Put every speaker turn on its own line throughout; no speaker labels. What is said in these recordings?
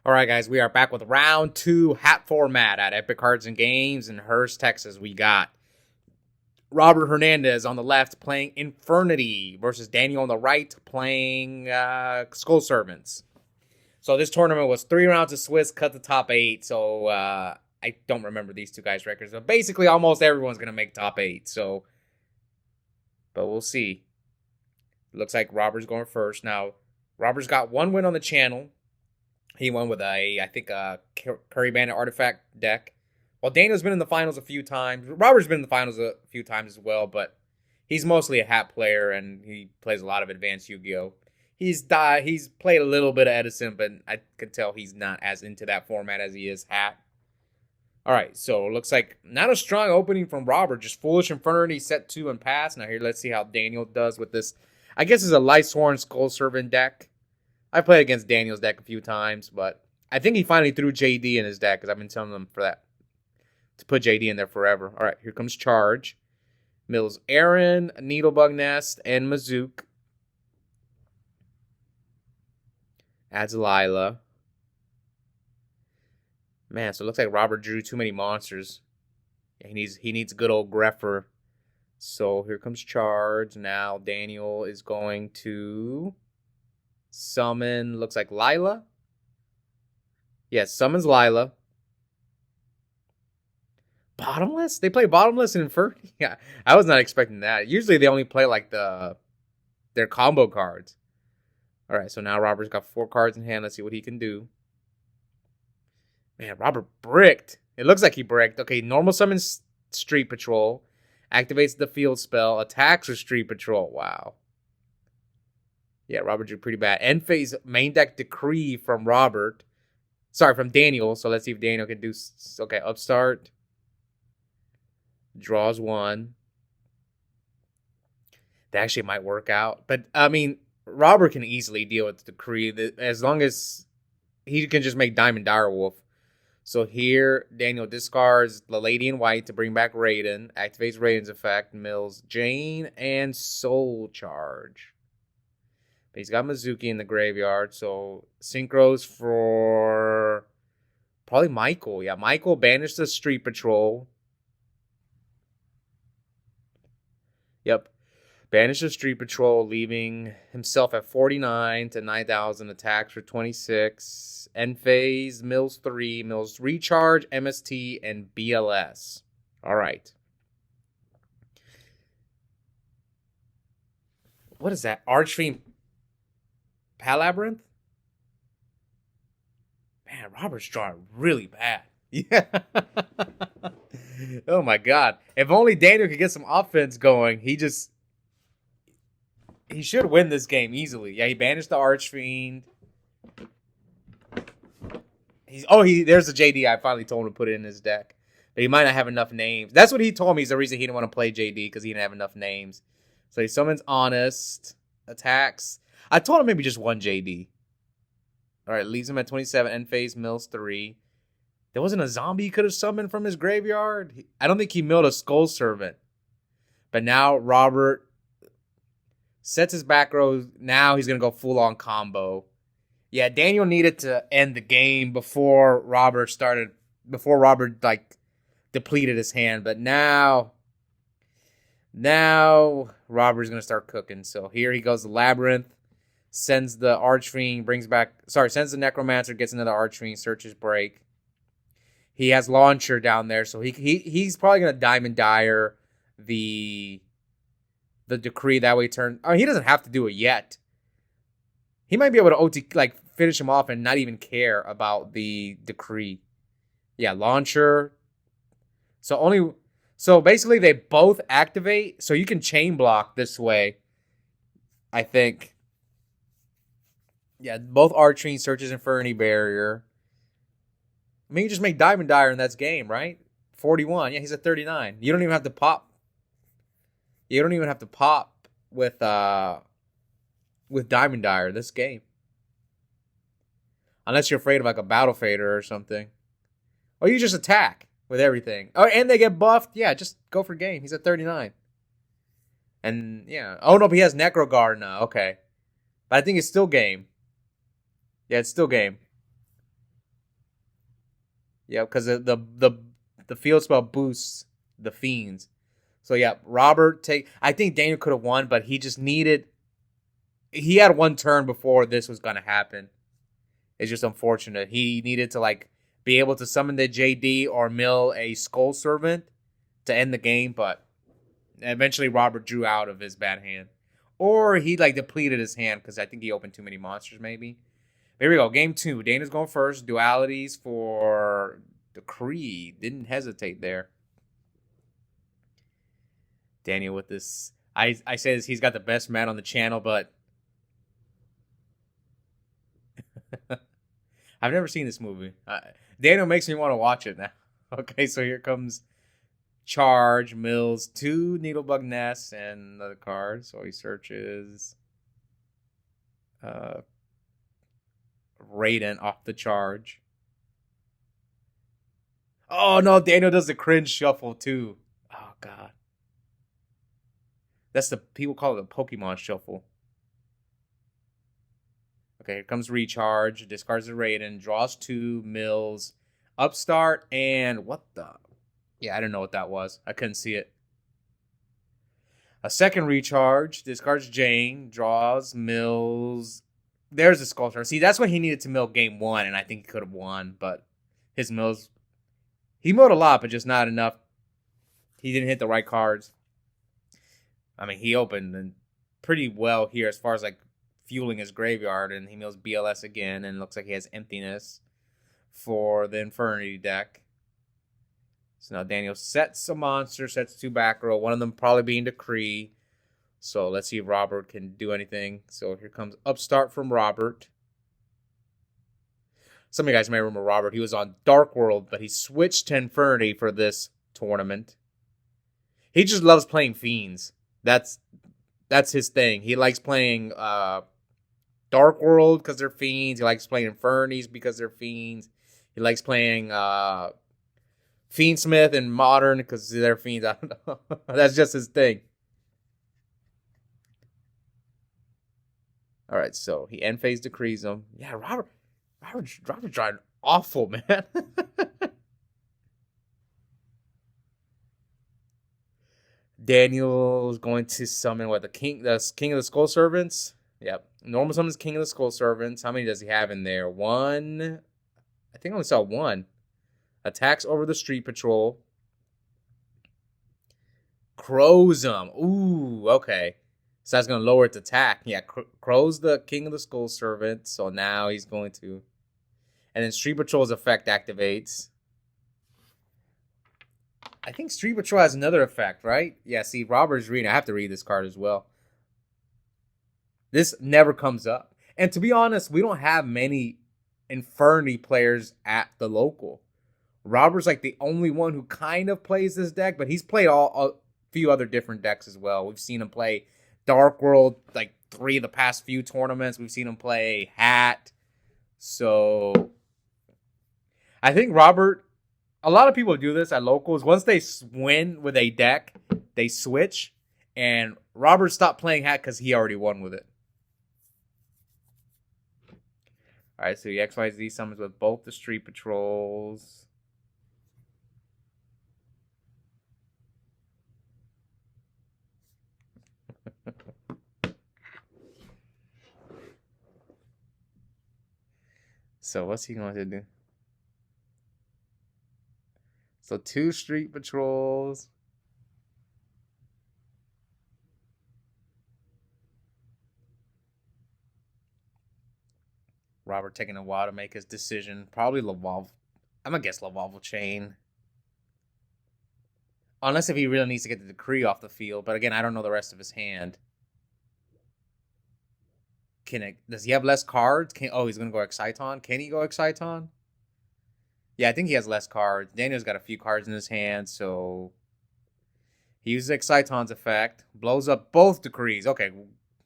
All right, guys, we are back with round 2 hat format at Epic Cards and Games in Hurst, Texas. We got Robert Hernandez on the left playing Infernity versus Daniel on the right playing Skull Servants. So this tournament was 3 rounds of Swiss, cut the top 8. So I don't remember these two guys' records. But basically, almost everyone's going to make top 8. So, but we'll see. Looks like Robert's going first. Now, Robert's got 1 win on the channel. He won with I think, a Curry Bandit Artifact deck. Well, Daniel's been in the finals a few times. Robert's been in the finals a few times as well, but he's mostly a hat player, and he plays a lot of advanced Yu-Gi-Oh! He's played a little bit of Edison, but I can tell he's not as into that format as he is hat. All right, so it looks like not a strong opening from Robert. Just Foolish Infernity, set 2 and pass. Now here, let's see how Daniel does with this. I guess it's a Lightsworn Skull Servant deck. I played against Daniel's deck a few times, but I think he finally threw JD in his deck because I've been telling him for that to put JD in there forever. All right, here comes Charge. Mills Aaron, Needlebug Nest, and Mazook. Adds Lila. Man, so it looks like Robert drew too many monsters. Yeah, he needs a good old Greffer. So here comes Charge. Now Daniel is going to summon, looks like Lila. Yes, summons Lila. Bottomless? They play Bottomless in Infernity? Yeah, I was not expecting that. Usually they only play like their combo cards. All right, so now Robert's got 4 cards in hand. Let's see what he can do. Man, Robert bricked. It looks like he bricked. Okay, normal summons Street Patrol. Activates the field spell. Attacks with Street Patrol. Wow. Yeah, Robert drew pretty bad. End phase main deck Decree from Robert. Sorry, from Daniel. So let's see if Daniel can do. Okay, Upstart. Draws 1. That actually might work out. But, I mean, Robert can easily deal with Decree as long as he can just make Diamond Direwolf. So here, Daniel discards the Lady in White to bring back Raiden. Activates Raiden's effect. Mills Jane and Soul Charge. But he's got Mizuki in the graveyard. So synchros for probably Michael. Yeah, Michael banished the Street Patrol. Yep. Banished the Street Patrol, leaving himself at 49 to 9,000. Attacks for 26. End phase, Mills 3. Mills Recharge, MST, and BLS. All right. What is that? Archfiend Palabyrinth? Man, Robert's drawing really bad. Yeah. Oh my God. If only Daniel could get some offense going, he should win this game easily. Yeah, he banished the Archfiend. There's the JD. I finally told him to put it in his deck. But he might not have enough names. That's what he told me is the reason he didn't want to play JD, because he didn't have enough names. So he summons Honest. Attacks. I told him maybe just 1 JD. All right, leaves him at 27. End phase, Mills 3. There wasn't a zombie he could have summoned from his graveyard. I don't think he milled a Skull Servant. But now Robert sets his back row. Now he's going to go full-on combo. Yeah, Daniel needed to end the game before Robert depleted his hand. But now Robert's going to start cooking. So here he goes, the Labyrinth. Sends the Archfiend, sends the Necromancer, gets into the Archfiend, searches break. He has Launcher down there, so he's probably going to Diamond Dire the Decree. That way he doesn't have to do it yet. He might be able to OT, finish him off and not even care about the Decree. Yeah, Launcher. So basically they both activate, so you can chain block this way, I think. Yeah, both Archfiend searches Infernity Barrier. I mean, you just make Diamond Dire and that's game, right? 41. Yeah, he's at 39. You don't even have to pop. You don't even have to pop with Diamond Dire this game. Unless you're afraid of a Battle Fader or something. Or you just attack with everything. Oh, and they get buffed. Yeah, just go for game. He's at 39. And, yeah. Oh, no, but he has Necro Guard now. Okay. But I think it's still game. Yeah, it's still game. Yeah, because the field spell boosts the fiends. So yeah, Robert take. I think Daniel could have won, but he just needed. He had one turn before this was gonna happen. It's just unfortunate. He needed to like be able to summon the JD or mill a Skull Servant to end the game, but eventually Robert drew out of his bad hand. Or he like depleted his hand because I think he opened too many monsters maybe. Here we go. Game 2. Dana's going first. Dualities for Decree. Didn't hesitate there. Daniel with this. I say this, he's got the best man on the channel, but I've never seen this movie. Daniel makes me want to watch it now. Okay, so here comes Charge, Mills, 2 Needlebug Nests, and another card. So he searches Raiden off the Charge. Oh no, Daniel does the cringe shuffle too. Oh god. That's the people call it the Pokemon shuffle. Okay, here comes Recharge. Discards the Raiden. Draws 2, Mills, Upstart, and what the? Yeah, I don't know what that was. I couldn't see it. A second Recharge. Discards Jane. Draws, Mills. There's the Sculptor. See, that's what he needed to mill game 1, and I think he could have won, but his mills. He milled a lot, but just not enough. He didn't hit the right cards. I mean, he opened pretty well here as far as like fueling his graveyard, and he mills BLS again, and it looks like he has Emptiness for the Infernity deck. So now Daniel sets a monster, sets 2 back row, one of them probably being Decree. So let's see if Robert can do anything. So here comes Upstart from Robert. Some of you guys may remember Robert. He was on Dark World, but he switched to Infernity for this tournament. He just loves playing Fiends. That's his thing. He likes playing Dark World because they're Fiends. He likes playing Infernities because they're Fiends. He likes playing Fiendsmith and Modern because they're Fiends. I don't know. That's just his thing. All right, so he end phase decrees him. Yeah, Robert's drawing awful, man. Daniel's going to summon what the king of the Skull Servants. Yep, normal summons King of the Skull Servants. How many does he have in there? 1. I think I only saw 1. Attacks over the Street Patrol. Crows him. Ooh, okay. So that's going to lower its attack. Yeah, Crow's the King of the Skull Servant. So now he's going to... And then Street Patrol's effect activates. I think Street Patrol has another effect, right? Yeah, see, Robert's reading. I have to read this card as well. This never comes up. And to be honest, we don't have many Infernity players at the local. Robert's like the only one who kind of plays this deck, but he's played a few other different decks as well. We've seen him play Dark World like 3 of the past few tournaments. We've seen him play Hat. So I think Robert, a lot of people do this at locals. Once they win with a deck, they switch. And Robert stopped playing Hat because he already won with it. All right, so the XYZ summons with both the Street Patrols. So what's he going to do? So 2 Street Patrols. Robert taking a while to make his decision. Probably Lavalval. I'm going to guess Lavalval Chain. Unless if he really needs to get the Decree off the field. But again, I don't know the rest of his hand. Does he have less cards? He's going to go Exciton. Can he go Exciton? Yeah, I think he has less cards. Daniel's got a few cards in his hand, so he uses Exciton's effect. Blows up both Decrees. Okay,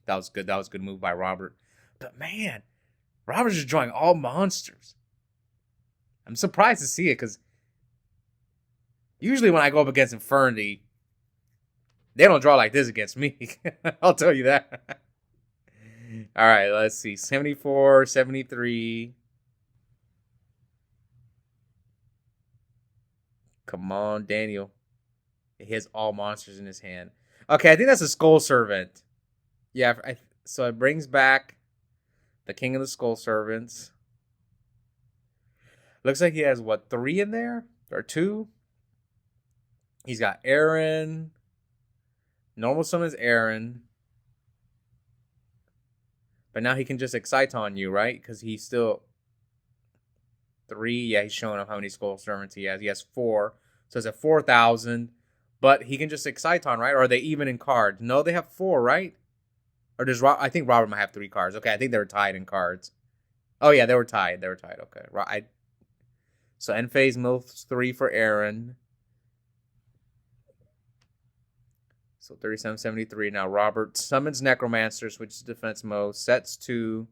that was good. That was a good move by Robert. But man, Robert's just drawing all monsters. I'm surprised to see it, because usually when I go up against Infernity, they don't draw like this against me. I'll tell you that. All right, let's see. 74, 73. Come on, Daniel. He has all monsters in his hand. Okay, I think that's a Skull Servant. Yeah, so it brings back the King of the Skull Servants. Looks like he has, what, 3 in there? Or 2? He's got Aaron. Normal summons Aaron. But now he can just excite on you, right? Because he's still 3. Yeah, he's showing up how many Skull Servants he has. He has 4. So it's at 4,000. But he can just excite on, right? Or are they even in cards? No, they have 4, right? Or does I think Robert might have 3 cards. Okay, I think they were tied in cards. Oh yeah, they were tied. They were tied. Okay. So end phase mills 3 for Aaron. So 3773. Now Robert summons Necromancer, switches to defense mode, sets 2,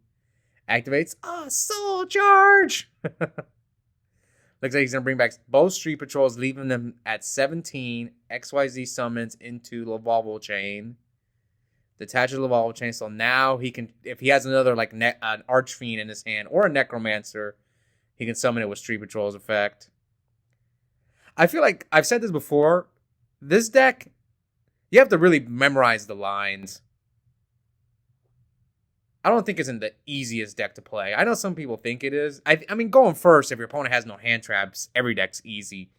activates Soul Charge. Looks like he's gonna bring back both Street Patrols, leaving them at 17. XYZ summons into Lavalval Chain. Detaches Lavalval Chain. So now he can, if he has another like an Archfiend in his hand or a Necromancer, he can summon it with Street Patrol's effect. I feel like I've said this before. This deck, you have to really memorize the lines. I don't think it's in the easiest deck to play. I know some people think it is. I mean, going first, if your opponent has no hand traps, every deck's easy.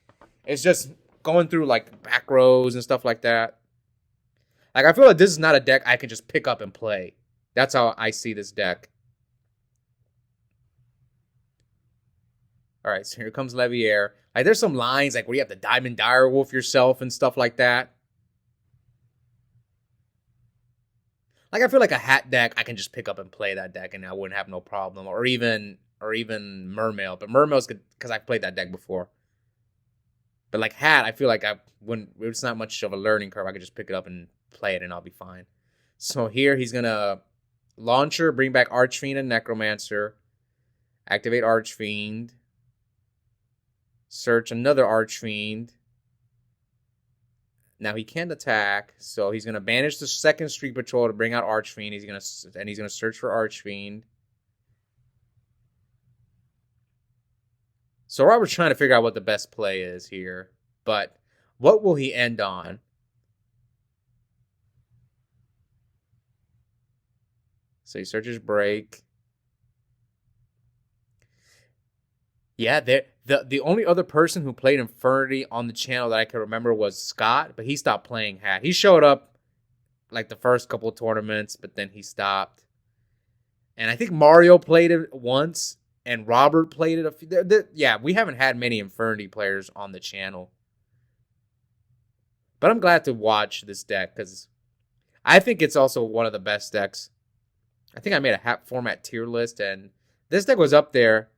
It's just going through like back rows and stuff like that. Like, I feel like this is not a deck I can just pick up and play. That's how I see this deck. All right, so here comes Levier. Like, there's some lines like where you have to Diamond Direwolf yourself and stuff like that. Like, I feel like a hat deck, I can just pick up and play that deck and I wouldn't have no problem. Or even Mermail. But Mermail's good because I've played that deck before. But like hat, I feel like I wouldn't, it's not much of a learning curve. I could just pick it up and play it and I'll be fine. So here he's gonna Launcher, bring back Archfiend and Necromancer. Activate Archfiend. Search another Archfiend. Now he can't attack, so he's gonna banish the second Street Patrol to bring out Archfiend. He's gonna search for Archfiend. So Robert's trying to figure out what the best play is here, but what will he end on? So he searches Break. Yeah, the only other person who played Infernity on the channel that I can remember was Scott, but he stopped playing Hat. He showed up like the first couple of tournaments, but then he stopped. And I think Mario played it once, and Robert played it a few. Yeah, we haven't had many Infernity players on the channel. But I'm glad to watch this deck, because I think it's also one of the best decks. I think I made a Hat format tier list, and this deck was up there.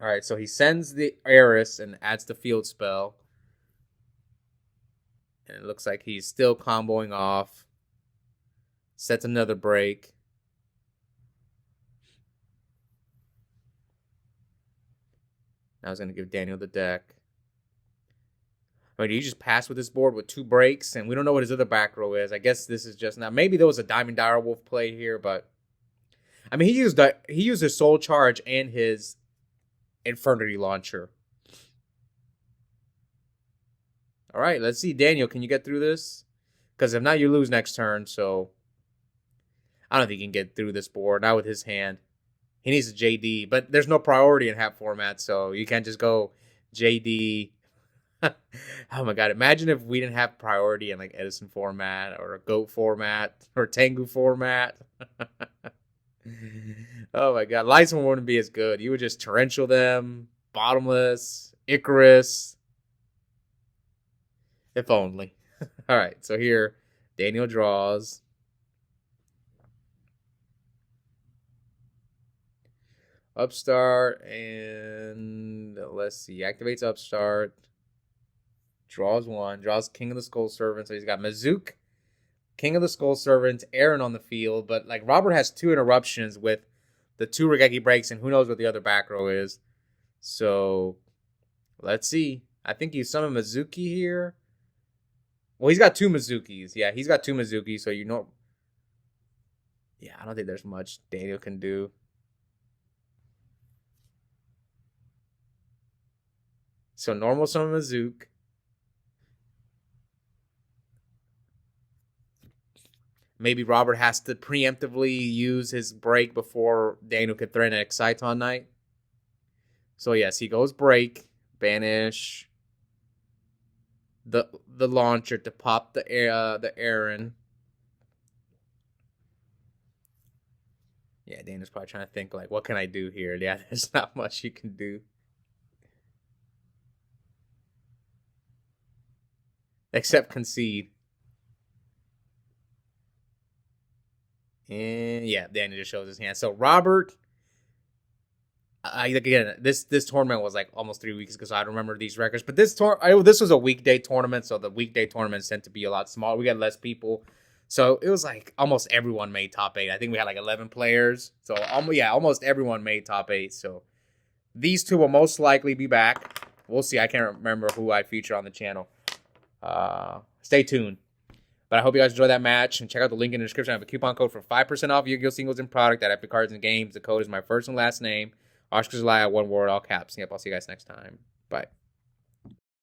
All right, so he sends the Eris and adds the field spell. And it looks like he's still comboing off. Sets another break. Now he's going to give Daniel the deck. But he just passed with this board with 2 breaks, and we don't know what his other back row is. I guess this is just now. Maybe there was a Diamond Direwolf play here, but I mean, he used his Soul Charge and his Infernity Launcher. All right, let's see. Daniel, can you get through this? Because if not, you lose next turn. So I don't think he can get through this board. Not with his hand. He needs a JD. But there's no priority in Hat format, so you can't just go JD. Oh my god. Imagine if we didn't have priority in like Edison format or a Goat format or Tengu format. Oh my god, Lights wouldn't be as good. You would just torrential them, Bottomless, Icarus. If only. All right, so here Daniel draws. Upstart, and let's see, activates Upstart. Draws 1, draws King of the Skull Servant. So he's got Mazook, King of the Skull Servant, Aaron on the field. But like Robert has 2 interruptions with the 2 Regeki breaks, and who knows what the other back row is. So let's see. I think you summon Mizuki here. Well, he's got 2 Mizukis. Yeah, he's got 2 Mizukis, so you know. Yeah, I don't think there's much Daniel can do. So normal summon Mazook. Maybe Robert has to preemptively use his break before Daniel could threaten an Exciton Knight. So yes, he goes break, banish the launcher to pop the Aaron. Yeah, Daniel's probably trying to think like, what can I do here? Yeah, there's not much you can do. Except concede. And yeah, Daniel just shows his hand. So Robert, again, this tournament was like almost 3 weeks ago, so I don't remember these records. But this was a weekday tournament, so the weekday tournaments tend to be a lot smaller. We got less people, so it was like almost everyone made top 8. I think we had like 11 players, so almost everyone made top 8. So these two will most likely be back. We'll see. I can't remember who I feature on the channel. Stay tuned. But I hope you guys enjoy that match. And check out the link in the description. I have a coupon code for 5% off Yu-Gi-Oh! Singles and product at Epic Cards and Games. The code is my first and last name. Oscar Zelaya, one word, all caps. Yep, I'll see you guys next time. Bye.